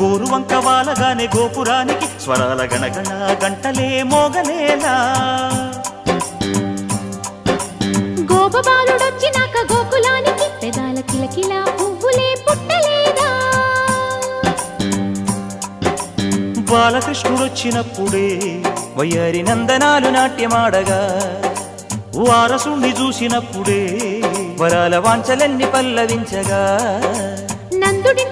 గోరువంక వాలగానే గోపురానికి స్వరాల గణగణ గంటలే మోగనేలా గోపబాలుడొచ్చినాక గోకులానికి పెదాల కిలకిలా పువ్వులే పుట్టలేదా బాలకృష్ణుడొచ్చినప్పుడే వయ్యారి నందనాలు నాట్యమాడగా వారసుణ్ణి చూసినప్పుడే వరాల వాంఛలన్నీ పల్లవించగా నందుడి